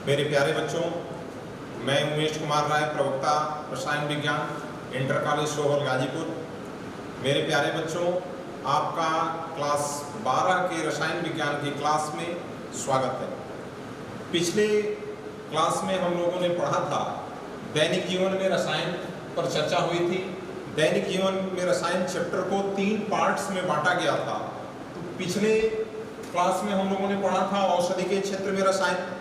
मेरे प्यारे बच्चों, मैं उमेश कुमार राय, प्रवक्ता रसायन विज्ञान, इंटर कॉलेज सोहल गाजीपुर। मेरे प्यारे बच्चों, आपका क्लास 12 के रसायन विज्ञान की क्लास में स्वागत है। पिछले क्लास में हम लोगों ने पढ़ा था दैनिक जीवन में रसायन पर चर्चा हुई थी। दैनिक जीवन में रसायन चैप्टर को 3 पार्ट्स में बांटा गया था। तो पिछले क्लास में हम लोगों ने पढ़ा था औषधि के क्षेत्र में रसायन।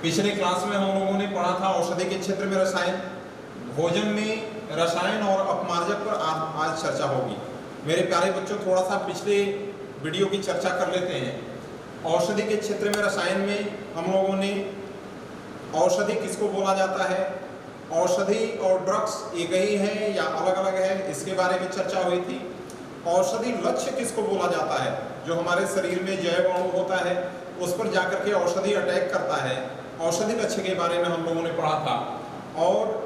पिछले क्लास में हम लोगों ने पढ़ा था औषधि के क्षेत्र में रसायन। भोजन में रसायन और अपमार्जक पर आज चर्चा होगी। मेरे प्यारे बच्चों, थोड़ा सा पिछले वीडियो की चर्चा कर लेते हैं। औषधि के क्षेत्र में रसायन में हम लोगों ने औषधि किसको बोला जाता है, औषधि और ड्रग्स एक ही है या अलग अलग है, इसके बारे में चर्चा हुई थी। औषधि लक्ष्य किसको बोला जाता है, जो हमारे शरीर में जैव अणु होता है उस पर जाकर के औषधि अटैक करता है। औषधि लक्ष्य के बारे में हम लोगों ने पढ़ा था। और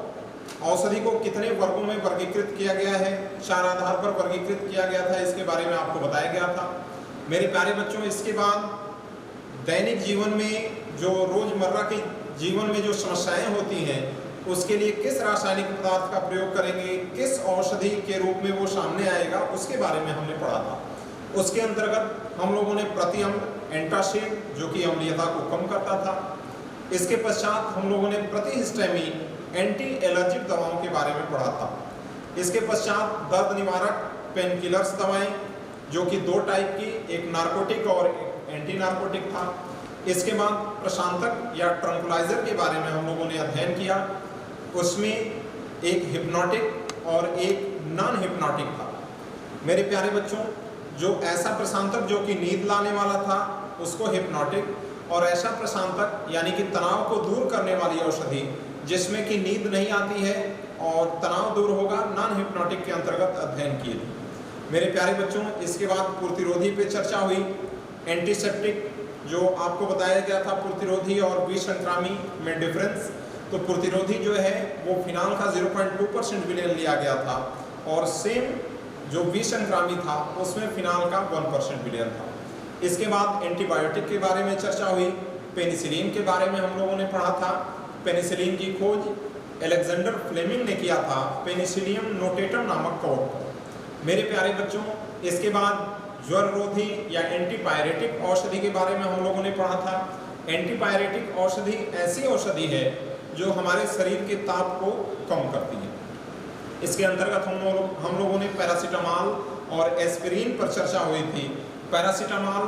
औषधि को कितने वर्गों में वर्गीकृत किया गया है, 4 आधार पर वर्गीकृत किया गया था, इसके बारे में आपको बताया गया था। मेरे प्यारे बच्चों, इसके बाद दैनिक जीवन में जो रोजमर्रा के जीवन में जो समस्याएं होती हैं उसके लिए किस रासायनिक पदार्थ का प्रयोग करेंगे, किस औषधि के रूप में वो सामने आएगा, उसके बारे में हमने पढ़ा था। उसके अंतर्गत हम लोगों ने प्रतिअम्ल एंटासिड, जो कि अम्लीयता को कम करता था। इसके पश्चात हम लोगों ने प्रतिहिस्टामिन एंटी एलर्जिक दवाओं के बारे में पढ़ा था। इसके पश्चात दर्द निवारक पेन किलर्स दवाएं, जो कि 2 टाइप की, एक नार्कोटिक और एंटी नार्कोटिक था। इसके बाद प्रशांतक या ट्रंकुलाइजर के बारे में हम लोगों ने अध्ययन किया। उसमें एक हिप्नोटिक और एक नॉन हिप्नोटिक था। मेरे प्यारे बच्चों, जो ऐसा प्रशांतक जो कि नींद लाने वाला था उसको हिप्नोटिक, और ऐसा प्रशांतक यानी कि तनाव को दूर करने वाली औषधि जिसमें कि नींद नहीं आती है और तनाव दूर होगा, नॉन हिप्नोटिक के अंतर्गत अध्ययन किए थे। मेरे प्यारे बच्चों, इसके बाद प्रतिरोधी पे चर्चा हुई। एंटीसेप्टिक, जो आपको बताया गया था प्रतिरोधी और विसंक्रामी में डिफरेंस। तो प्रतिरोधी जो है वो फिनाल का 0.2% विलेन लिया गया था, और सेम जो विसंक्रामी था उसमें फिनाल का 1% विलेन था। इसके बाद एंटीबायोटिक के बारे में चर्चा हुई। पेनिसिलिन के बारे में हम लोगों ने पढ़ा था। पेनिसिलिन की खोज अलेक्जेंडर फ्लेमिंग ने किया था पेनिसिलियम नोटेटम नामक कवक। मेरे प्यारे बच्चों, इसके बाद ज्वर रोधी या एंटीपायरेटिक औषधि के बारे में हम लोगों ने पढ़ा था। एंटीपायरेटिक औषधि ऐसी औषधि है जो हमारे शरीर के ताप को कम करती है। इसके अंतर्गत हम लोगों ने पैरासीटामॉल और एस्पिरिन पर चर्चा हुई थी। पैरासीटामॉल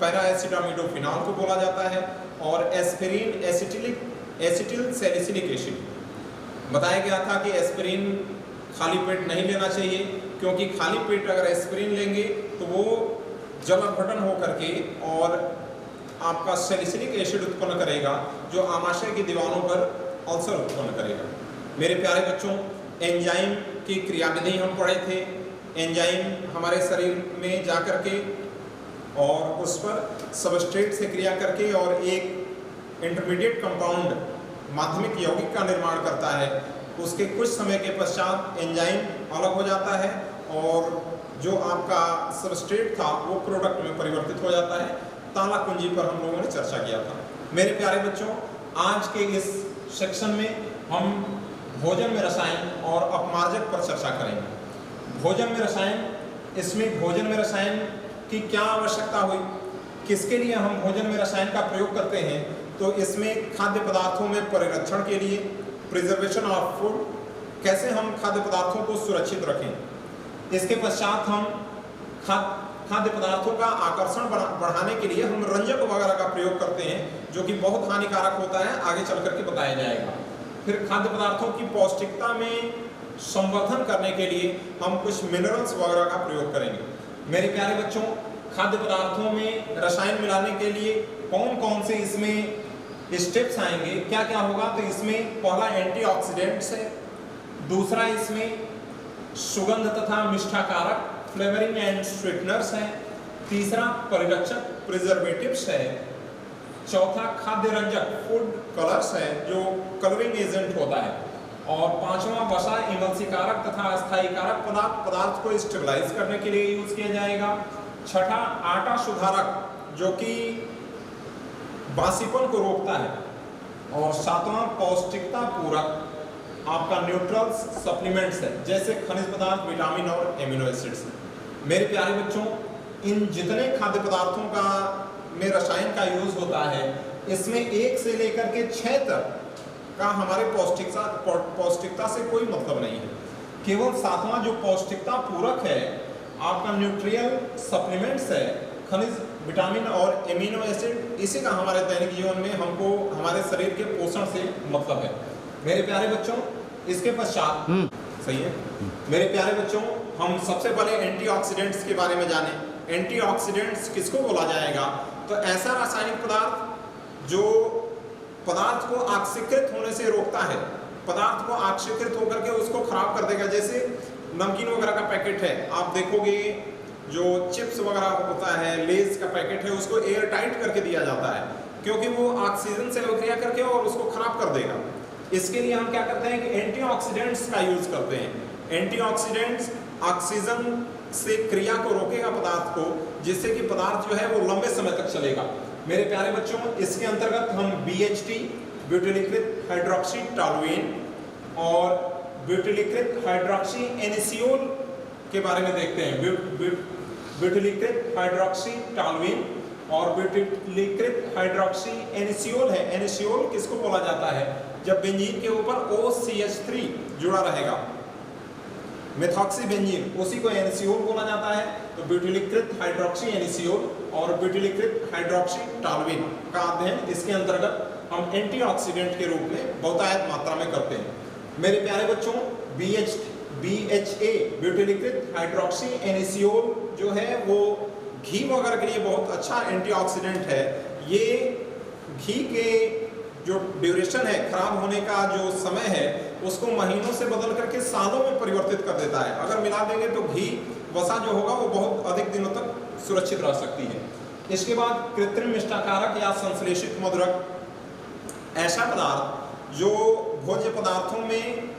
पैराएसिटामिडोफिनॉल को बोला जाता है, और एस्पिरिन एसिटिल सैलिसिलिक एसिड। बताया गया था कि एस्पिरिन खाली पेट नहीं लेना चाहिए, क्योंकि खाली पेट अगर एस्पिरिन लेंगे तो वो जलावघटन हो करके और आपका सैलिसिलिक एसिड उत्पन्न करेगा, जो आमाशय की दीवारों पर अल्सर उत्पन्न करेगा। मेरे प्यारे बच्चों, एंजाइम की क्रियाविधि हम पढ़े थे। एंजाइम हमारे शरीर में जाकर के और उस पर सबस्ट्रेट से क्रिया करके और एक इंटरमीडिएट कंपाउंड माध्यमिक यौगिक का निर्माण करता है। उसके कुछ समय के पश्चात एंजाइम अलग हो जाता है और जो आपका सबस्ट्रेट था वो प्रोडक्ट में परिवर्तित हो जाता है। ताला कुंजी पर हम लोगों ने चर्चा किया था। मेरे प्यारे बच्चों, आज के इस सेक्शन में हम भोजन में रसायन और अपमार्जक पर चर्चा करेंगे। भोजन में रसायन, इसमें भोजन में रसायन की क्या आवश्यकता हुई, किसके लिए हम भोजन में रसायन का प्रयोग करते हैं। तो इसमें खाद्य पदार्थों में परिरक्षण के लिए, प्रिजर्वेशन ऑफ फूड, कैसे हम खाद्य पदार्थों को सुरक्षित रखें। इसके पश्चात हम खाद्य पदार्थों का आकर्षण बढ़ाने के लिए हम रंजक वगैरह का प्रयोग करते हैं, जो कि बहुत हानिकारक होता है, आगे चल करके बताया जाएगा। फिर खाद्य पदार्थों की पौष्टिकता में संवर्धन करने के लिए हम कुछ मिनरल्स वगैरह का प्रयोग करेंगे। मेरे प्यारे बच्चों, खाद्य पदार्थों में रसायन मिलाने के लिए कौन कौन से इसमें स्टेप्स आएंगे, क्या क्या होगा। तो इसमें पहला एंटीऑक्सीडेंट्स है, दूसरा इसमें सुगंध तथा मिष्ठाकारक फ्लेवरिंग एंड स्वीटनर्स है, तीसरा परिरक्षक प्रिजर्वेटिव्स है, चौथा खाद्य रंजक फूड कलर्स है जो कलरिंग एजेंट होता है, और पांचवा वसा इमल्सीकारक तथा अस्थायीकारक पदार्थ को स्टेबलाइज करने के लिए यूज किया जाएगा। छठा आटा सुधारक, जो कि बासीपन को रोकता है। और सातवां पौष्टिकता पूरक आपका न्यूट्रल्स सप्लीमेंट्स है, जैसे खनिज पदार्थ, विटामिन और एमिनो एसिड्स। मेरे प्यारे बच्चों, इन जितने खाद्य पदार्थों का में रसायन का यूज होता है, इसमें 1 से लेकर के 6 तक का हमारे पौष्टिकता से कोई मतलब नहीं है। केवल 7वां जो पौष्टिकता पूरक है आपका न्यूट्रियल सप्लीमेंट्स है, खनिज, विटामिन और एमिनो एसिड, इसी का हमारे दैनिक जीवन में हमको हमारे शरीर के पोषण से मतलब है। मेरे प्यारे बच्चों, इसके पश्चात सही है मेरे प्यारे बच्चों, हम सबसे पहले एंटीऑक्सीडेंट्स के बारे में जानें। एंटीऑक्सीडेंट्स किसको बोला जाएगा? तो ऐसा रासायनिक पदार्थ जो पदार्थ को ऑक्सीकृत होने से रोकता है, पदार्थ को ऑक्सीकृत होकर के उसको खराब कर देगा। जैसे नमकीन वगैरह का पैकेट है, आप देखोगे जो चिप्स वगैरह होता है, लेज का पैकेट है, उसको एयर टाइट करके दिया जाता है, क्योंकि वो ऑक्सीजन से अभिक्रिया करके और उसको खराब कर देगा। इसके लिए हम क्या करते हैं कि एंटीऑक्सीडेंट्स का यूज करते हैं। एंटीऑक्सीडेंट्स ऑक्सीजन से क्रिया को रोकेगा पदार्थ को, जिससे कि पदार्थ जो है वो लंबे समय तक चलेगा। मेरे प्यारे बच्चों, इसके अंतर्गत हम BHT ब्यूटिलीकृत हाइड्रोक्सी टॉलुएन और ब्यूटिलीकृत हाइड्रोक्सी एनिसियोल के बारे में देखते हैं। ब्यूटिलीकृत हाइड्रोक्सी टॉलुएन और ब्यूटिलीकृत हाइड्रोक्सी एनिसियोल है। एनिसियोल किसको बोला जाता है? जब बेंजीन के ऊपर OCH3 जुड़ा रहेगा, मेथॉक्सी बेंजीन, उसी को एनिसियोल बोला जाता है। तो ब्यूटिलीकृत हाइड्रोक्सी एनिसियोल और ब्यूटिलीकृत हाइड्रोक्सी टॉलुएन का अध्ययन इसके अंतर्गत हम एंटीऑक्सीडेंट के रूप में बहुतायत मात्रा में करते हैं। मेरे प्यारे बच्चों, BHA ब्यूटिलीकृत हाइड्रोक्सी एनिसियोल जो है वो घी वगैरह के लिए बहुत अच्छा एंटीऑक्सीडेंट है। ये घी के जो ड्यूरेशन है, खराब होने का जो समय है, उसको महीनों से बदल करके सालों में परिवर्तित कर देता है। अगर मिला देंगे तो घी वसा जो होगा वो बहुत अधिक दिनों तक सुरक्षित रह सकती है। इसके बाद कृत्रिम मिष्टाकारक या संश्लेषित मधुरक, ऐसा पदार्थ जो भोज्य पदार्थों में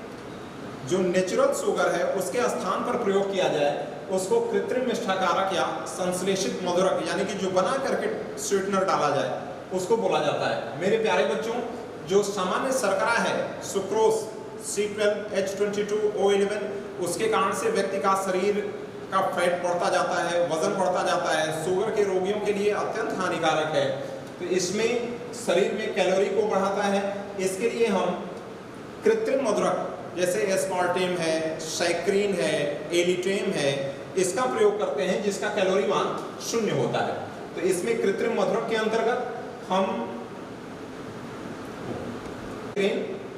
जो नेचुरल शुगर है उसके स्थान पर प्रयोग किया जाए, उसको कृत्रिम मिष्टाकारक या संश्लेषित मधुरक यानी कि जो बना करके स्वीटनर डाला जाए, उसको बोला जाता है। मेरे प्यारे बच्चों, जो सामान्य शर्करा है, सुक्रोज C12H22O11, उसके कारण से व्यक्ति का शरीर का फैट बढ़ता जाता है, वजन बढ़ता जाता है, शुगर के रोगियों के लिए अत्यंत हानिकारक है। तो इसमें शरीर में कैलोरी को बढ़ाता है। इसके लिए हम कृत्रिम मधुरक जैसे एस्पार्टेम है, सैक्रीन है, एलिटेम है, इसका प्रयोग करते हैं, जिसका कैलोरी मान 0 होता है। तो इसमें कृत्रिम मधुरक के अंतर्गत हम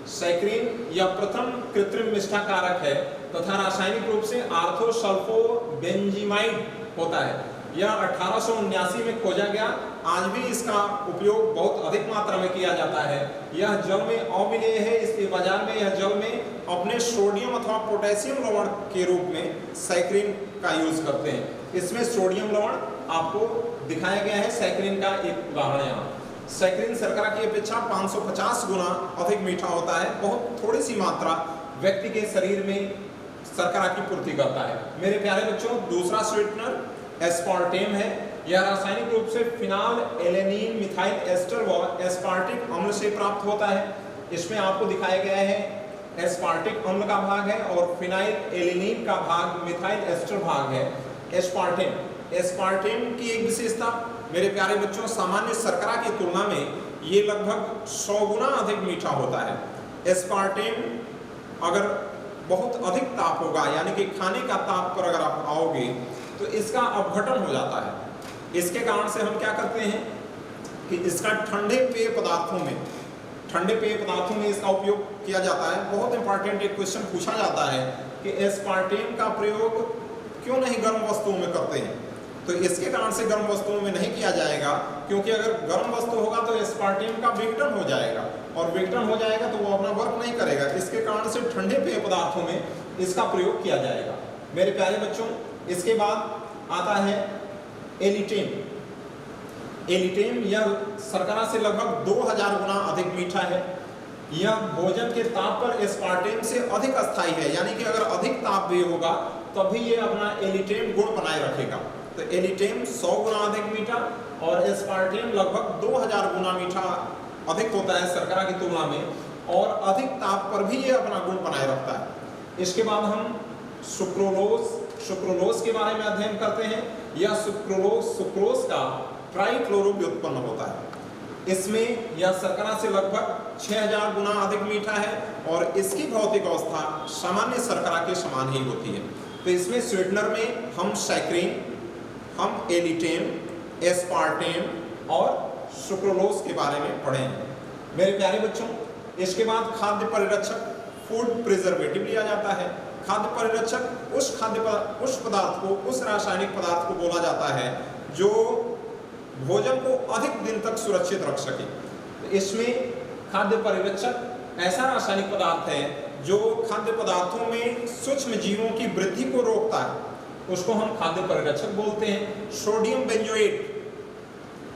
सैक्रीन या प्रथम कृत्रिम मिष्टाकारक है तथा रासायनिक रूप से आर्थोसल्फोबेंजीमाइड होता है। यह 1879 में खोजा गया। आज भी इसका उपयोग बहुत अधिक मात्रा में किया जाता है। यह जल में अविलेय है, इसलिए बाजार में यह जल में अपने सोडियम अथवा पोटेशियम लवण के रूप में सैक्रीन का यूज करते हैं। इसमें सोडियम लवण आपको दिखाया गया है, सैक्रीन का एक उदाहरण यहाँ। सैक्रीन शर्करा की अपेक्षा 550 गुना अधिक मीठा होता है। बहुत थोड़ी सी मात्रा व्यक्ति के शरीर में शर्करा की पूर्ति करता है। मेरे प्यारे बच्चों, दूसरा स्वीटनर एस्पार्टेम है। यह रासायनिक रूप से फिनाल एलेनिन मिथाइल एस्टर व एस्पार्टिक अम्ल से प्राप्त होता है। इसमें आपको दिखाया गया है एस्पार्टिक अम्ल का भाग है और फिनाइल एलेनिन का भाग मिथाइल एस्टर भाग है। एस्पार्टेम की एक विशेषता मेरे प्यारे बच्चों, सामान्य शर्करा की तुलना में ये लगभग 100 गुना अधिक मीठा होता है। एस्पार्टेम अगर बहुत अधिक ताप होगा, यानी कि खाने का ताप पर अगर आप आओगे तो इसका अपघटन हो जाता है। इसके कारण से हम क्या करते हैं कि इसका ठंडे पेय पदार्थों में इसका उपयोग किया जाता है। बहुत इंपॉर्टेंट एक क्वेश्चन पूछा जाता है कि एस्पार्टेम का प्रयोग क्यों नहीं गर्म वस्तुओं में करते हैं? तो इसके कारण से गर्म वस्तुओं में नहीं किया जाएगा, क्योंकि अगर गर्म वस्तु होगा तो एस्पार्टेम का विघटन हो जाएगा, और विघटन हो जाएगा तो वो अपना वर्क नहीं करेगा। इसके कारण से ठंडे पेय पदार्थों में इसका प्रयोग किया जाएगा। मेरे प्यारे बच्चों, इसके बाद आता है एलिटेम। एलिटेम यह शर्करा से लगभग 2000 गुना अधिक मीठा है। यह भोजन के ताप पर एस्पार्टेम से अधिक अस्थायी है, यानी कि अगर अधिक ताप भी होगा तभी ये अपना एलिटेम गुण बनाए रखेगा। तो एलिटेम 100 गुना अधिक मीठा और एस्पार्टेम लगभग 2000 गुना मीठा अधिक होता है शर्करा की तुलना में, और अधिक ताप पर भी ये अपना गुण बनाए रखता है। इसके बाद हम सुक्रोलोज के बारे में अध्ययन करते हैं। यह सुक्रोज का ट्राइक्लोरो व्युत्पन्न होता है। इसमें यह शर्करा से लगभग 6000 गुना अधिक मीठा है और इसकी भौतिक अवस्था सामान्य शर्करा के समान ही होती है। तो इसमें स्वीटनर में हम सैक्रिन, हम एलिटेम, एस्पार्टेम और सुक्रोलोज के बारे में पढ़े हैं। मेरे प्यारे बच्चों, इसके बाद खाद्य परिरक्षक फूड प्रिजर्वेटिव लिया जाता है। खाद्य परिरक्षक उस पदार्थ को, उस रासायनिक पदार्थ को बोला जाता है जो भोजन को अधिक दिन तक सुरक्षित रख सके। तो इसमें खाद्य परिरक्षक ऐसा रासायनिक पदार्थ है जो खाद्य पदार्थों में सूक्ष्म जीवों की वृद्धि को रोकता है, उसको हम खाद्य परिरक्षक बोलते हैं। सोडियम बेंजोएट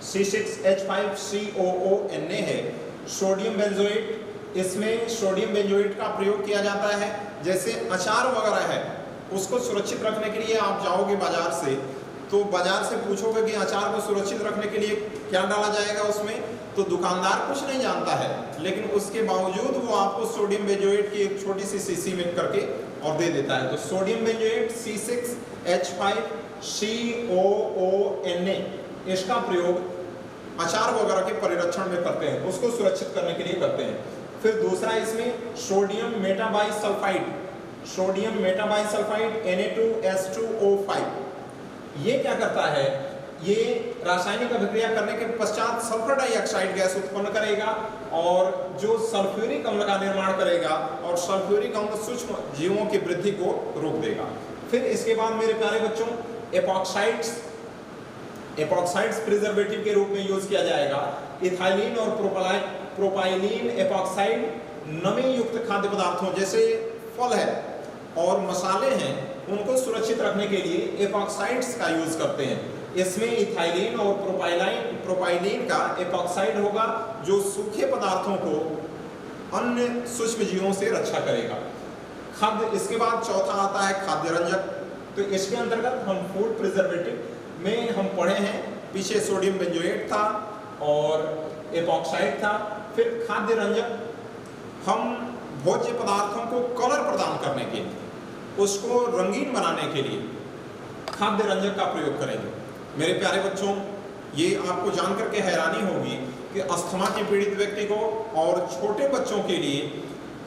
C6H5COONA है सोडियम बेंजोएट। इसमें सोडियम बेंजोएट का प्रयोग किया जाता है। जैसे अचार वगैरह है, उसको सुरक्षित रखने के लिए आप जाओगे बाजार से, तो बाजार से पूछोगे कि अचार को सुरक्षित रखने के लिए क्या डाला जाएगा उसमें, तो दुकानदार कुछ नहीं जानता है, लेकिन उसके बावजूद वो आपको सोडियम बेंजोएट की एक छोटी सी शीशी में करके और दे देता है। तो सोडियम बेंजोएट C6H5COONA, इसका प्रयोग अचार वगैरह के परिरक्षण में करते हैं, उसको सुरक्षित करने के लिए करते हैं। फिर दूसरा इसमें सोडियम मेटाबाइसल्फाइड Na2S2O5, ये क्या करता है, ये रासायनिक अभिक्रिया करने के पश्चात सल्फर डाइऑक्साइड गैस उत्पन्न करेगा और जो सल्फ्यूरिक अम्ल का निर्माण करेगा और सल्फ्यूरिक अम्ल सूक्ष्म जीवों की वृद्धि को रोक देगा। फिर इसके बाद मेरे प्यारे बच्चों, एपॉक्साइड्स प्रिजर्वेटिव के रूप में यूज किया जाएगा। इथाइलिन और प्रोपाइलिन एपॉक्साइड नमी युक्त खाद्य पदार्थों जैसे फल है और मसाले हैं, उनको सुरक्षित रखने के लिए एपॉक्साइड्स का यूज करते हैं। इसमें इथाइलिन और प्रोपाइलिन का एपॉक्साइड होगा जो सूखे पदार्थों को अन्य सूक्ष्म जीवों से रक्षा करेगा। खाद्य, इसके बाद चौथा आता है खाद्य रंजक। तो इसके अंतर्गत हम फूड प्रिजर्वेटिव में हम पढ़े हैं, पीछे सोडियम बेंजोएट था और एपॉक्साइड था। फिर खाद्य रंजक, हम भोज्य पदार्थों को कलर प्रदान करने के लिए, उसको रंगीन बनाने के लिए खाद्य रंजक का प्रयोग करेंगे। मेरे प्यारे बच्चों, ये आपको जानकर के हैरानी होगी कि अस्थमा के पीड़ित व्यक्ति को और छोटे बच्चों के लिए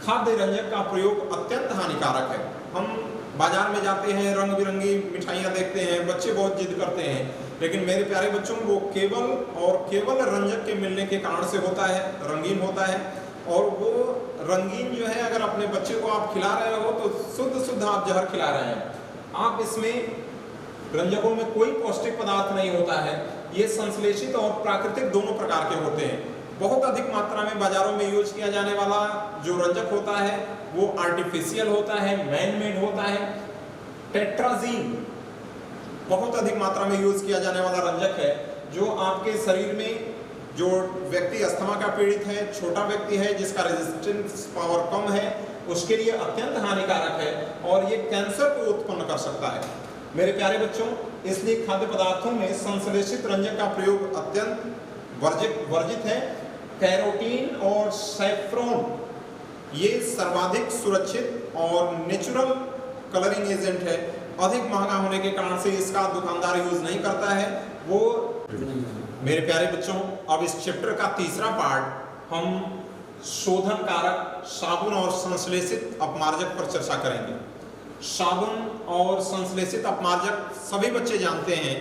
खाद्य रंजक का प्रयोग अत्यंत हानिकारक है। हम बाजार में जाते हैं, रंग बिरंगी मिठाइयाँ देखते हैं, बच्चे बहुत जिद करते हैं, लेकिन मेरे प्यारे बच्चों, वो केवल रंजक के मिलने के कारण से होता है, रंगीन होता है। और वो रंगीन जो है, अगर अपने बच्चे को आप खिला रहे हो तो शुद्ध आप जहर खिला रहे हैं। आप इसमें रंजकों में कोई पौष्टिक पदार्थ नहीं होता है। ये संश्लेषित और प्राकृतिक दोनों प्रकार के होते हैं। बहुत अधिक मात्रा में बाजारों में यूज किया जाने वाला जो रंजक होता है वो आर्टिफिशियल होता है, मैन मेड होता है। टेट्राजीन बहुत अधिक मात्रा में यूज किया जाने वाला रंजक है, जो आपके शरीर में, जो व्यक्ति अस्थमा का पीड़ित है, छोटा व्यक्ति है जिसका रेजिस्टेंस पावर कम है, उसके लिए अत्यंत हानिकारक है और ये कैंसर को उत्पन्न कर सकता है। मेरे प्यारे बच्चों, इसलिए खाद्य पदार्थों में संश्लेषित रंजक का प्रयोग अत्यंत वर्जित है। कैरोटीन और सैफ्रॉन ये सर्वाधिक सुरक्षित और नेचुरल कलरिंग एजेंट है। अधिक महंगा होने के कारण से इसका दुकानदार यूज नहीं करता है वो। मेरे प्यारे बच्चों, अब इस चैप्टर का तीसरा पार्ट हम शोधन कारक साबुन और संश्लेषित अपमार्जक पर चर्चा करेंगे। साबुन और संश्लेषित अपमार्जक सभी बच्चे जानते हैं।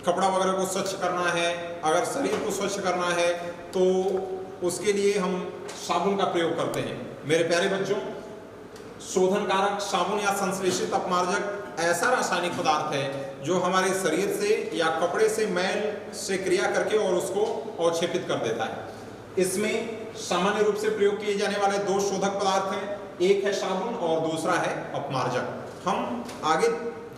कपड़ा वगैरह को स्वच्छ करना है, अगर शरीर को स्वच्छ करना है तो उसके लिए हम साबुन का प्रयोग करते हैं। मेरे प्यारे बच्चों, शोधन कारक साबुन या संश्लेषित अपमार्जक ऐसा रासायनिक पदार्थ है जो हमारे शरीर से या कपड़े से मैल से क्रिया करके और उसको अवक्षेपित कर देता है। इसमें सामान्य रूप से प्रयोग किए जाने वाले दो शोधक पदार्थ हैं, एक है साबुन और दूसरा है अपमार्जक। हम आगे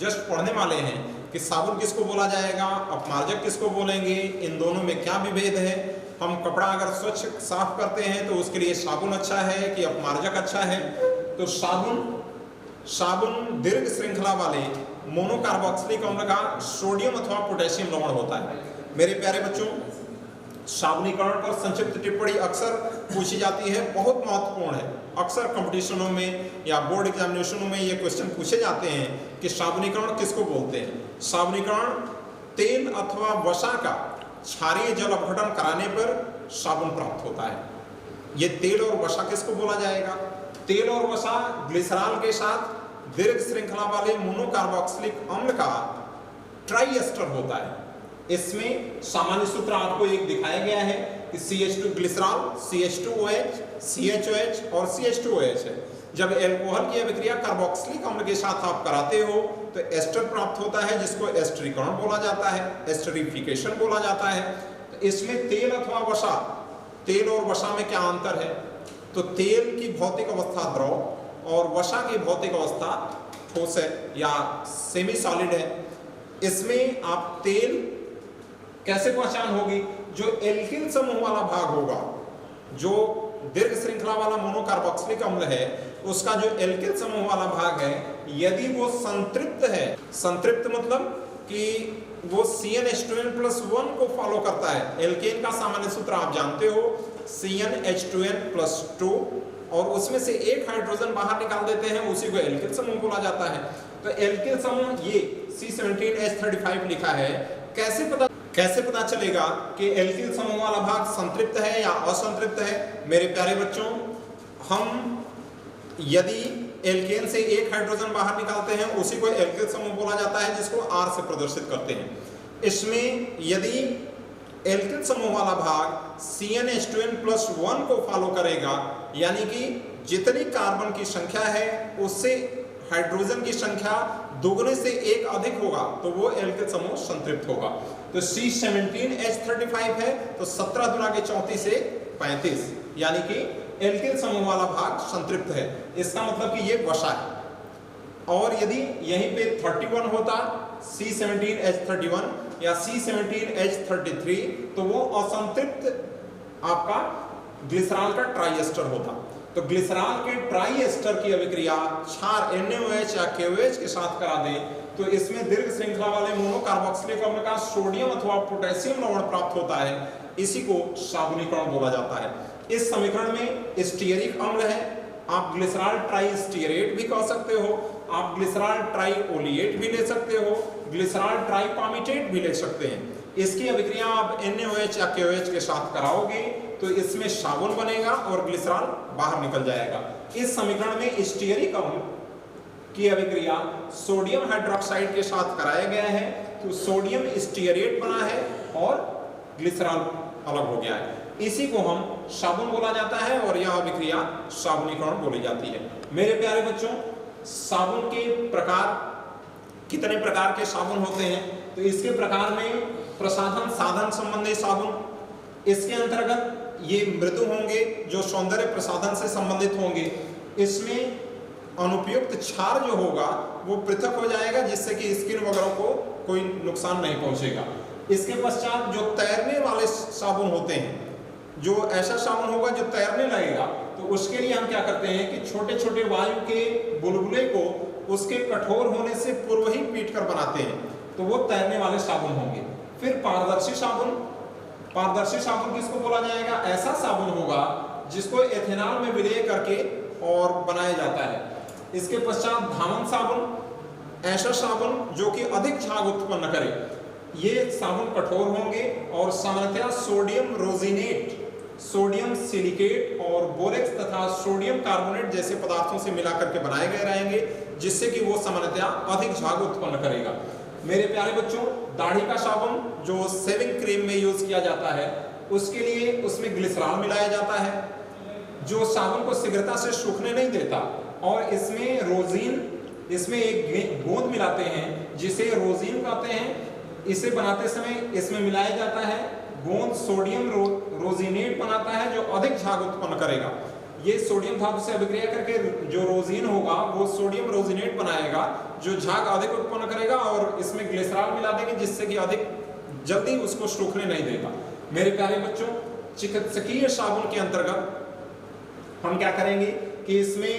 जस्ट पढ़ने वाले हैं कि साबुन किसको बोला जाएगा, अपमार्जक किसको बोलेंगे, इन दोनों में क्या विभेद है। हम कपड़ा अगर स्वच्छ साफ करते हैं तो उसके लिए साबुन अच्छा है कि अपमार्जक अच्छा है। तो साबुन दीर्घ श्रृंखला वाले मोनोकार्बोक्सिलिक अम्ल का सोडियम अथवा पोटेशियम लवण होता है। मेरे प्यारे बच्चों, साबुनीकरण पर संक्षिप्त टिप्पणी अक्सर पूछी जाती है, बहुत महत्वपूर्ण है। अक्सर कंपटीशनों में या बोर्ड एग्जामिनेशनों में ये क्वेश्चन पूछे जाते हैं कि साबुनीकरण किसको बोलते हैं। साबुनीकरण तेल अथवा वसा का क्षारीय जल अपघटन कराने पर साबुन प्राप्त होता है। ये तेल और वसा किसको बोला जाएगा? तेल और वसा ग्लिसरॉल के साथ दीर्घ श्रृंखला वाले मोनोकार्बोक्सिलिक अम्ल का ट्राई एस्टर होता है। इसमें सामान्य सूत्र आपको एक दिखाया गया है कि CH2 ग्लिसरॉल, CH2OH, CHOH और CH2OH है। जब एल्कोहल की अभिक्रिया कार्बोक्सिलिक अम्ल के साथ आप कराते हो तो एस्टर प्राप्त होता है, जिसको एस्टरीकरण बोला जाता है, एस्टरीफिकेशन बोला जाता है। तो इसमें तेल अथवा वसा, तेल और वसा में क्या अंतर है? तो तेल की भौतिक अवस्था द्रव और वसा की भौतिक अवस्था ठोस है या सेमी सॉलिड है। इसमें आप तेल कैसे पहचान होगी? जो एल्किल समूह वाला भाग होगा, जो दीर्घ श्रृंखला वाला मोनोकार्बोक्सिलिक अम्ल है, उसका जो एल्किल समूह वाला भाग है, यदि वो संतृप्त है, संतृप्त मतलब कि वो CnH2n+1 को फॉलो करता है। एल्केन का सामान्य सूत्र आप जानते हो, CnH2n+2, और उसमें से एक हाइड्रोजन बाहर निकाल देते हैं, उसी को एल्किल समूह बोला जाता है। तो एल्किल समूह ये C17H35 लिखा है। कैसे पता चलेगा कि एल्किल समूह वाला भाग संतृप्त है या असंतृप्त है? मेरे प्यारे बच्चों, हम यदि एल्केन से एक हाइड्रोजन बाहर निकालते हैं, उसी को एल्किल समूह बोला जाता है, जिसको R से प्रदर्शित करते हैं। इसमें यदि एल्किल समूह वाला भाग CnH2n+1 को फॉलो करेगा, यानी कि जितनी कार्बन की संख्या है उससे हाइड्रोजन की संख्या दोगुने से एक अधिक होगा, तो वो एल्किल समूह संतृप्त होगा। तो C17H35 है, तो 17 × 34 से 35, यानी कि एल्किल समूह वाला भाग संतृप्त है। इसका मतलब कि ये वसा है। और यदि यहीं पे 31 होता, C17H31 या C17H33, तो वो असंतृप्त आपका ग्लिसरॉल का ट्राई एस्टर होता। तो ग्लिसरॉल के ट्राई एस्टर की अभिक्रिया क्षार NaOH या KOH के साथ करा दे तो इसमें दीर्घ श्रृंखला वाले मोनोकार्बोक्सिलिक अम्ल का सोडियम अथवा पोटेशियम लवण प्राप्त होता है। इसी को साबुनीकरण बोला जाता है। इस समीकरण में स्टीयरिक अम्ल है, आप ग्लिसरॉल ट्राई स्टीयरेट भी कह सकते हो, आप ग्लिसरॉल ट्राई ओलिएट भी ले सकते हो, ग्लिसरॉल ट्राई पामिटेट भी ले सकते हैं। इसकी अभिक्रिया आप NaOH या KOH के साथ कराओगे तो इसमें साबुन बनेगा और ग्लिसरॉल बाहर निकल जाएगा। इस समीकरण में स्टीयरिक अम्ल की अभिक्रिया सोडियम हाइड्रोक्साइड के साथ कराया गया है, तो सोडियम स्टीयरेट बना है और ग्लिसरॉल अलग हो गया है। इसी को हम साबुन बोला जाता है और यह अभिक्रिया साबुनीकरण बोली जाती है। मेरे प्यारे बच्चों, साबुन के प्रकार, कितने प्रकार के साबुन होते हैं? तो इसके प्रकार में प्रसाधन साधन संबंधी साबुन, इसके अंतर्गत ये मृदु होंगे जो सौंदर्य प्रसाधन से संबंधित होंगे। इसमें अनुपयुक्त क्षार जो होगा वो पृथक हो जाएगा, जिससे कि स्किन वगैरह को कोई नुकसान नहीं पहुंचेगा। इसके पश्चात जो तैरने वाले साबुन होते हैं, जो ऐसा साबुन होगा जो तैरने लगेगा, तो उसके लिए हम क्या करते हैं कि छोटे छोटे वायु के बुलबुले को उसके कठोर होने से पूर्व ही पीट कर बनाते हैं, तो वो तैरने वाले साबुन होंगे। फिर पारदर्शी साबुन, पारदर्शी साबुन किसको बोला जाएगा? ऐसा साबुन होगा जिसको एथेनॉल में विलय करके और बनाया जाता है। इसके पश्चात धावन साबुन, ऐसा साबुन जो कि अधिक झाग उत्पन्न करे। ये साबुन कठोर होंगे और सामान्यतः सोडियम रोजिनेट, सोडियम सिलिकेट और बोरेक्स तथा सोडियम कार्बोनेट जैसे पदार्थों से मिला करके बनाए गए रहेंगे, जिससे कि वो सामान्यतः अधिक झाग उत्पन्न करेगा। मेरे प्यारे बच्चों, दाढ़ी का साबुन जो शेविंग क्रीम में यूज किया जाता है, उसके लिए उसमें ग्लिसरॉल मिलाया जाता है, जो साबुन को शीघ्रता से सूखने नहीं देता। और इसमें रोजीन, इसमें एक गोंद मिलाते हैं जिसे रोजीन कहते हैं। इसे बनाते समय इसमें मिलाया जाता है गोंद, सोडियम रोजिनेट बनाता है जो अधिक झाग उत्पन्न करेगा। ये सोडियम धातु से अभिक्रिया करके जो रोजीन होगा वो सोडियम रोजिनेट बनाएगा जो झाग अधिक उत्पन्न करेगा, और इसमें ग्लिसरॉल मिला देंगे जिससे कि अधिक जल्दी उसको सूखने नहीं देगा। मेरे प्यारे बच्चों, चिकित्सकीय साबुन के अंतर्गत हम क्या करेंगे कि इसमें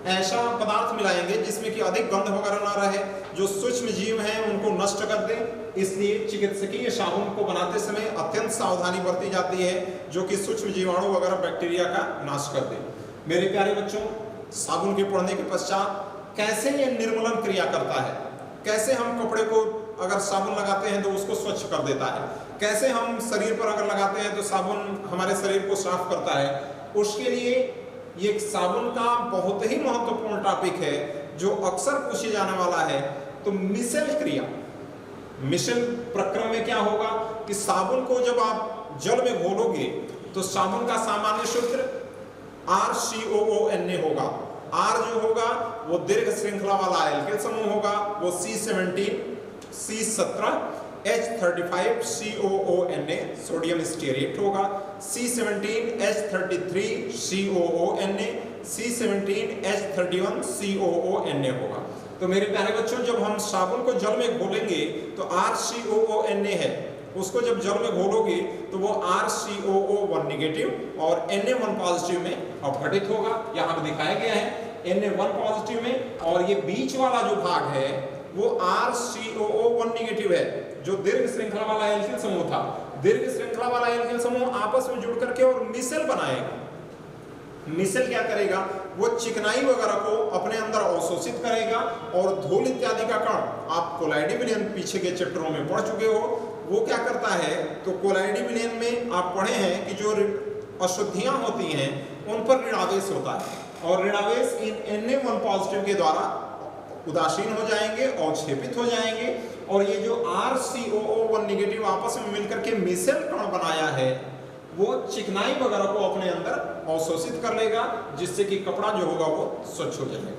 ऐसा पदार्थ मिलाएंगे जिसमें कि अधिक गंध वगैरह ना रहे, जो सूक्ष्म जीव हैं उनको नष्ट कर दे। इसलिए चिकित्सकीय साबुन को बनाते समय अत्यंत सावधानी बरती जाती है, जो कि सूक्ष्म जीवाणु वगैरह बैक्टीरिया का नाश कर दे। मेरे प्यारे बच्चों, साबुन के पढ़ने के पश्चात कैसे ये निर्मलन क्रिया करता है, कैसे हम कपड़े को अगर साबुन लगाते हैं तो उसको स्वच्छ कर देता है, कैसे हम शरीर पर अगर लगाते हैं तो साबुन हमारे शरीर को साफ करता है, उसके लिए ये साबुन का बहुत ही महत्वपूर्ण टॉपिक है जो अक्सर पूछे जाने वाला है। तो मिशेल क्रिया, मिशेल प्रक्रम में क्या होगा कि साबुन को जब आप जल में घोलोगे तो साबुन का सामान्य सूत्र RCOONA होगा। R जो होगा वो दीर्घ श्रृंखला वाला एल्किल समूह होगा, वो C17 C17 H35 COONA sodium stearate होगा, C17 H33 COONA C17 H31 COONA होगा। तो मेरे प्यारे बच्चों, जब हम साबुन को जल में घोलेंगे तो RCOONA है, उसको जब जल में घोलोगे तो वो RCOO1 नेगेटिव और Na1 पॉजिटिव में अपघटित होगा। यहाँ पे दिखाया गया है Na1 पॉजिटिव में, और ये बीच वाला जो भाग है वो RCOO1 नेगेटिव है, जो दीर्घ श्रृंखला वाला एल्किल समूह था। दीर्घ श्रृंखला वाला एल्किल समूह आपस में जुड़ करके और मिशेल बनाएगा। मिशेल क्या करेगा, वो चिकनाई वगैरह को अपने अंदर अवशोषित करेगा और धूल इत्यादि का कण, आप कोलाइडी विलयन पीछे के चैप्टरों में पढ़ चुके हो, वो क्या करता है, तो कोलाइडी विलयन में आप पढ़े हैं कि जो अशुद्धियां होती हैं उन पर ऋणावेश होता है, और ऋणावेश इन Na1 पॉजिटिव के द्वारा उदासीन हो जाएंगे, अवक्षेपित हो जाएंगे, और ये जो RCOO1 नेगेटिव आपस में मिलकर के मिशेल कण बनाया है वो चिकनाई वगैरह को अपने अंदर अवशोषित कर लेगा, जिससे कि कपड़ा जो होगा वो स्वच्छ हो जाएगा।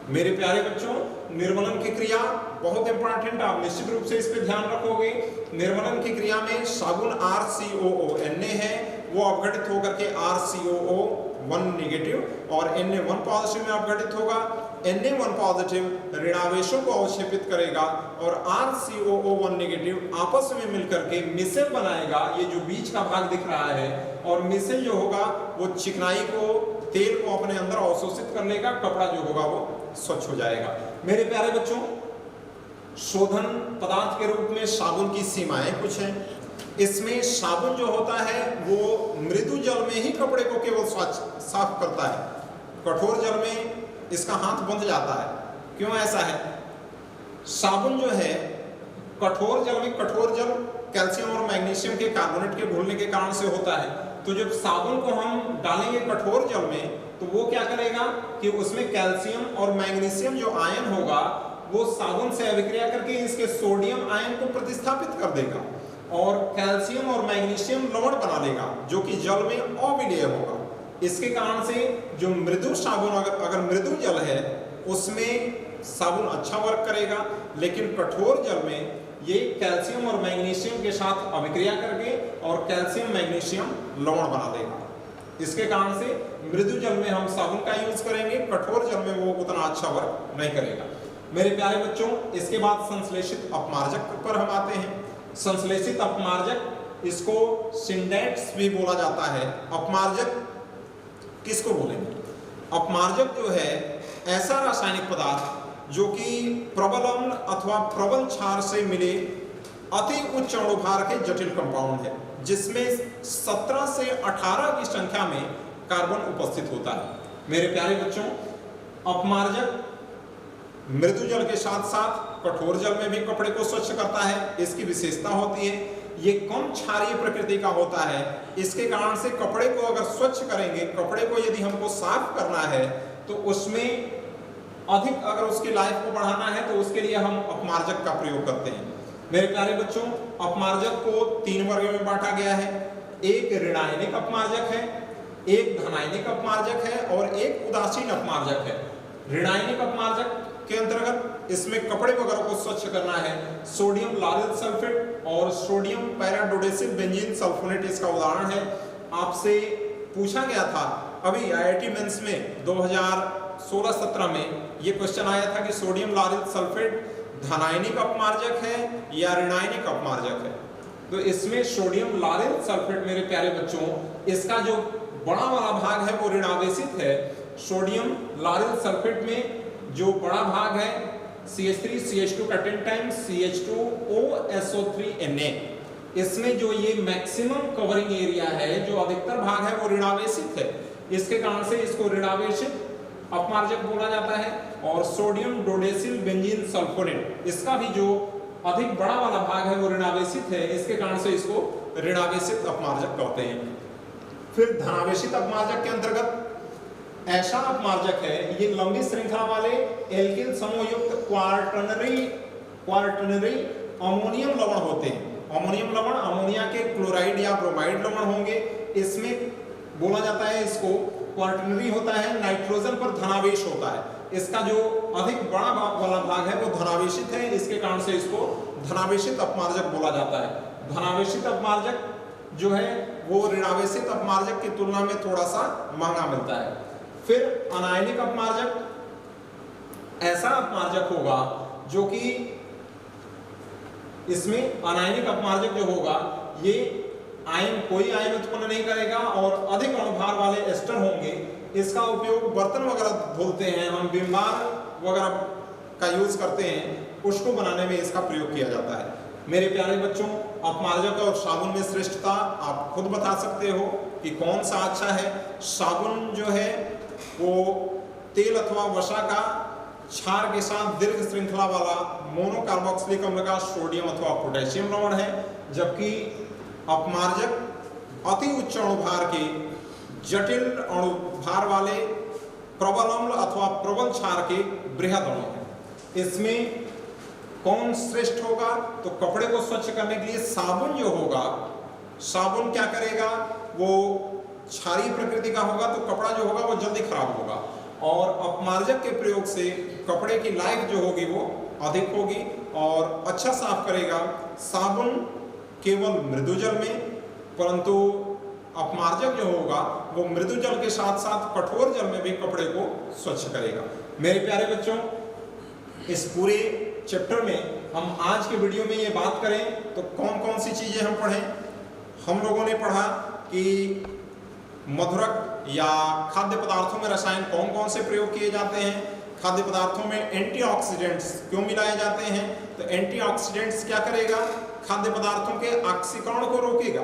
मेरे प्यारे बच्चों, निर्मलन की क्रिया बहुत इंपॉर्टेंट, आप निश्चित रूप से इस पे ध्यान रखोगे। निर्मलन की क्रिया में साबुन RCOONA है, वो अपघटित होकर के RCOO1 नेगेटिव और Na1 पॉजिटिव में अपघटित होगा। Na1 पॉजिटिव ऋणावेशों को अवक्षेपित करेगा और RCOO1 नेगेटिव आपस में मिलकर के मिशेल बनाएगा, ये जो बीच का भाग दिख रहा है, और मिशेल जो होगा वो चिकनाई को, तेल को अपने अंदर अवशोषित कर लेगा, कपड़ा जो होगा वो स्वच्छ हो जाएगा। मेरे प्यारे बच्चों, शोधन पदार्थ के रूप में साबुन की सीमाएं कुछ हैं। इसमें साबुन जो होता है वो मृदु जल में ही कपड़े को केवल साफ करता है, कठोर जल में इसका हाथ बंध जाता है। क्यों ऐसा है? साबुन जो है कठोर जल में, कठोर जल कैल्शियम और मैग्नीशियम के कार्बोनेट के घुलने के कारण से होता है। तो जब साबुन को हम डालेंगे कठोर जल में तो वो क्या करेगा कि उसमें कैल्शियम और मैग्नीशियम जो आयन होगा वो साबुन से अभिक्रिया करके इसके सोडियम आयन को प्रतिस्थापित कर देगा और कैल्शियम और मैग्नीशियम लवण बना देगा, जो कि जल में अविलेय होगा। इसके कारण से जो मृदु साबुन, अगर मृदु जल है उसमें साबुन अच्छा वर्क करेगा, लेकिन कठोर जल में ये कैल्शियम और मैग्नीशियम के साथ अभिक्रिया करके और कैल्शियम मैग्नीशियम लवण बना देगा। इसके कारण से मृदु जल में हम साबुन का यूज करेंगे, कठोर जल में वो उतना अच्छा वर्क नहीं करेगा। मेरे प्यारे बच्चों, इसके बाद संश्लेषित अपमार्जक पर हम आते हैं। संश्लेषित अपमार्जक, इसको सिंडेट्स भी बोला जाता है। अपमार्जक किसको बोलेंगे? अपमार्जक जो है ऐसा रासायनिक पदार्थ जो कि प्रबल अम्ल अथवा प्रबल क्षार से मिले अति उच्च अणुभार के जटिल कंपाउंड है, जिसमें 17 से 18 की संख्या में कार्बन उपस्थित होता है। मेरे प्यारे बच्चों, अपमार्जक मृदु जल के साथ साथ कठोर जल में भी कपड़े को स्वच्छ करता है। इसकी विशेषता होती है ये कम क्षारीय प्रकृति का होता है। इसके कारण से कपड़े को अगर स्वच्छ करेंगे, कपड़े को यदि हमको साफ करना है तो उसमें अधिक अगर उसकी लाइफ को बढ़ाना है तो उसके लिए हम अपमार्जक का प्रयोग करते हैं। मेरे प्यारे बच्चों, अपमार्जक को 3 वर्गों में बांटा गया है। एक ऋणायनिक अपमार्जक है, एक धनायनिक अपमार्जक है और एक उदासीन अपमार्जक है। ऋणायनिक अपमार्जक के अंतर्गत इसमें कपड़े वगैरह को स्वच्छ करना है। सोडियम लारिल सल्फेट और सोडियम पैराडोडेसिल बेंजीन सल्फोनेट इसका उदाहरण है। आपसे पूछा गया था अभी IIT मेंस में 2016-17 में ये क्वेश्चन आया था कि सोडियम लारिल सल्फेट धनायनिक अपमार्जक है या ऋणायनिक अपमार्जक है। तो इसमें सोडियम लारिल सल्फेट, मेरे प्यारे बच्चों, इसका जो बड़ा वाला भाग है वो ऋणावेशित है। सोडियम लॉरेल सल्फेट में जो बड़ा भाग है CH3 CH2 का 10 टाइम्स CH2OSO3Na, इसमें जो ये मैक्सिमम कवरिंग एरिया है, जो अधिकतर भाग है वो ऋणावेशित है, इसके कारण से इसको ऋणावेशित अपमार्जक बोला जाता है। और सोडियम डोडेसिल बेंजीन सल्फोनेट, इसका भी जो अधिक बड़ा वाला भाग है वो ऋणावेशित है, इसके कारण से इसको ऋणावेशित अपमार्जक कहते हैं। फिर धनावेशित अपमार्जक के अंतर्गत ऐसा अपमार्जक है, ये लंबी श्रृंखला वाले एल्किल समूह युक्त क्वार्टनरी अमोनियम लवण होते हैं। अमोनियम लवण अमोनिया के क्लोराइड या ब्रोमाइड लवण होंगे, इसमें बोला जाता है इसको क्वार्टनरी होता है, नाइट्रोजन पर धनावेश होता है, इसका जो अधिक बड़ा वाला भाग है वो धनावेशित है, इसके कारण से इसको धनावेशित अपमार्जक बोला जाता है। धनावेशित अपमार्जक जो है वो ऋणावेशित अपमार्जक की तुलना में थोड़ा सा महंगा मिलता है। फिर अनायनिक अपमार्जक ऐसा अपमार्जक होगा जो कि इसमें अनायनिक अपमार्जक जो होगा ये कोई आयन उत्पन्न नहीं करेगा और अधिक अणुभार वाले एस्टर होंगे। इसका उपयोग बर्तन वगैरह धुलते हैं, हम विम बार वगैरह का यूज करते हैं, उसको बनाने में इसका प्रयोग किया जाता है। मेरे प्यारे बच्चों, अपमार्जक और साबुन में श्रेष्ठता आप खुद बता सकते हो कि कौन सा अच्छा है। साबुन जो है वो तेल अथवा वसा का क्षार के साथ दीर्घ श्रृंखला वाला मोनोकार्बोक्सिलिक अम्ल का सोडियम अथवा पोटेशियम लवण है, जबकि अपमार्जक अति उच्च अणुभार के जटिल अणुभार वाले प्रबल अम्ल अथवा प्रबल क्षार के बृहद अणु हैं। इसमें कौन श्रेष्ठ होगा? तो कपड़े को स्वच्छ करने के लिए साबुन जो होगा, साबुन क्या करेगा, वो क्षारीय प्रकृति का होगा, तो कपड़ा जो होगा वो जल्दी खराब होगा। और अपमार्जक के प्रयोग से कपड़े की लाइफ जो होगी वो अधिक होगी और अच्छा साफ करेगा। साबुन केवल मृदु जल में, परंतु अपमार्जक जो होगा वो मृदु जल के साथ साथ कठोर जल में भी कपड़े को स्वच्छ करेगा। मेरे प्यारे बच्चों, इस पूरे चैप्टर में हम आज के वीडियो में ये बात करें तो कौन कौन सी चीजें हम पढ़ें। हम लोगों ने पढ़ा कि मधुरक या खाद्य पदार्थों में रसायन कौन कौन से प्रयोग किए जाते हैं, खाद्य पदार्थों में एंटीऑक्सीडेंट्स क्यों मिलाए जाते हैं। तो एंटीऑक्सीडेंट्स क्या करेगा, खाद्य पदार्थों के ऑक्सीकरण को रोकेगा।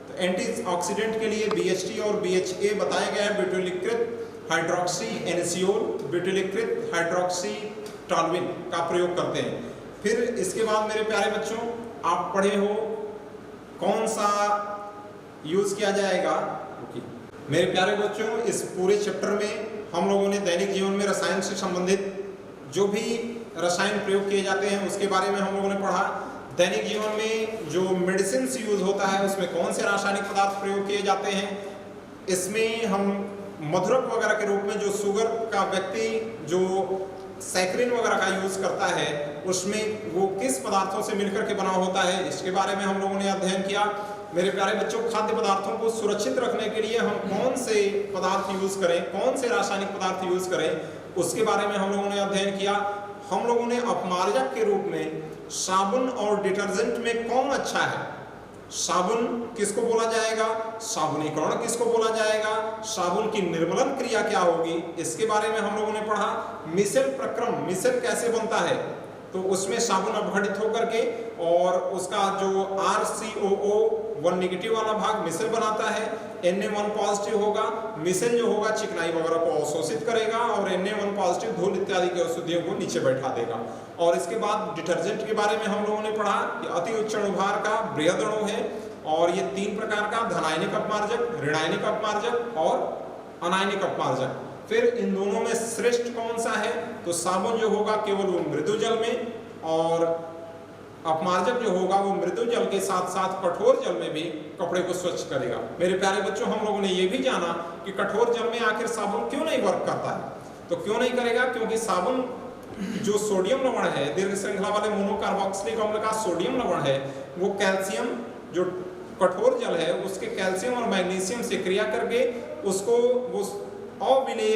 तो एंटीऑक्सीडेंट के लिए BHT और BHA बताया गया है, ब्यूटाइलकृत हाइड्रोक्सी एनएसीओल, ब्यूटाइलकृत हाइड्रोक्सी टॉल्विन का प्रयोग करते हैं। फिर इसके बाद मेरे प्यारे बच्चों, आप पढ़े हो कौन सा यूज किया जाएगा। मेरे प्यारे बच्चों, इस पूरे चैप्टर में हम लोगों ने दैनिक जीवन में रसायन से संबंधित जो भी रसायन प्रयोग किए जाते हैं उसके बारे में हम लोगों ने पढ़ा। दैनिक जीवन में जो मेडिसिन यूज होता है उसमें कौन से रासायनिक पदार्थ प्रयोग किए जाते हैं। इसमें हम मधुरक वगैरह के रूप में जो शुगर का व्यक्ति जो सैकरिन वगैरह का यूज करता है उसमें वो किस पदार्थों से मिलकर के बना होता है, इसके बारे में हम लोगों ने अध्ययन किया। मेरे प्यारे बच्चों, खाद्य पदार्थों को सुरक्षित रखने के लिए हम कौन से पदार्थ यूज करें, कौन से रासायनिक पदार्थ यूज करें, उसके बारे में हम लोगों ने अध्ययन किया। हम लोगों ने अपमार्जक के रूप में साबुन और डिटर्जेंट में कौन अच्छा है, साबुन किसको बोला जाएगा, साबुनीकरण किसको बोला जाएगा, साबुन की निर्मलन क्रिया क्या होगी, इसके बारे में हम लोगों ने पढ़ा। मिसेल प्रक्रम, मिसेल कैसे बनता है, तो उसमें साबुन अपघटित होकर के और उसका जो RCOO1 नेगेटिव वाला भाग मिसेल बनाता है, Na1 पॉजिटिव होगा। मिसेल जो होगा चिकनाई वगैरह को अवशोषित करेगा और Na1 पॉजिटिव धूल इत्यादि के अशुद्धियों को नीचे बैठा देगा। और इसके बाद डिटर्जेंट के बारे में हम लोगों ने पढ़ा कि अति उच्च अणुभार का बृहद अणु है और ये 3 प्रकार का, धनायनिक अपमार्जक, ऋणायनिक अपमार्जक और अनायनिक अपमार्जक। फिर इन दोनों में श्रेष्ठ कौन सा है, तो साबुन जो होगा केवल वो मृदु जल में और अपमार्जक जो होगा वो मृदु जल के साथ साथ कठोर जल में भी कपड़े को स्वच्छ करेगा। मेरे प्यारे बच्चों, हम लोगों ने ये भी जाना कि कठोर जल में आखिर साबुन क्यों नहीं वर्क करता है। तो क्यों नहीं करेगा, क्योंकि साबुन जो सोडियम लवण है, दीर्घ श्रृंखला वाले मोनोकार्बोक्सिलिक अम्ल का सोडियम लवण है, वो कैल्शियम जो कठोर जल है उसके कैल्शियम और मैग्नीशियम से क्रिया करके उसको वो अविलेय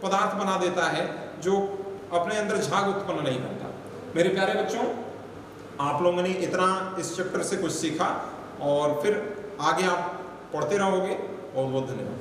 पदार्थ बना देता है जो अपने अंदर झाग उत्पन्न नहीं करता। मेरे प्यारे बच्चों, आप लोगों ने इतना इस चैप्टर से कुछ सीखा और फिर आगे आप पढ़ते रहोगे। बहुत बहुत धन्यवाद।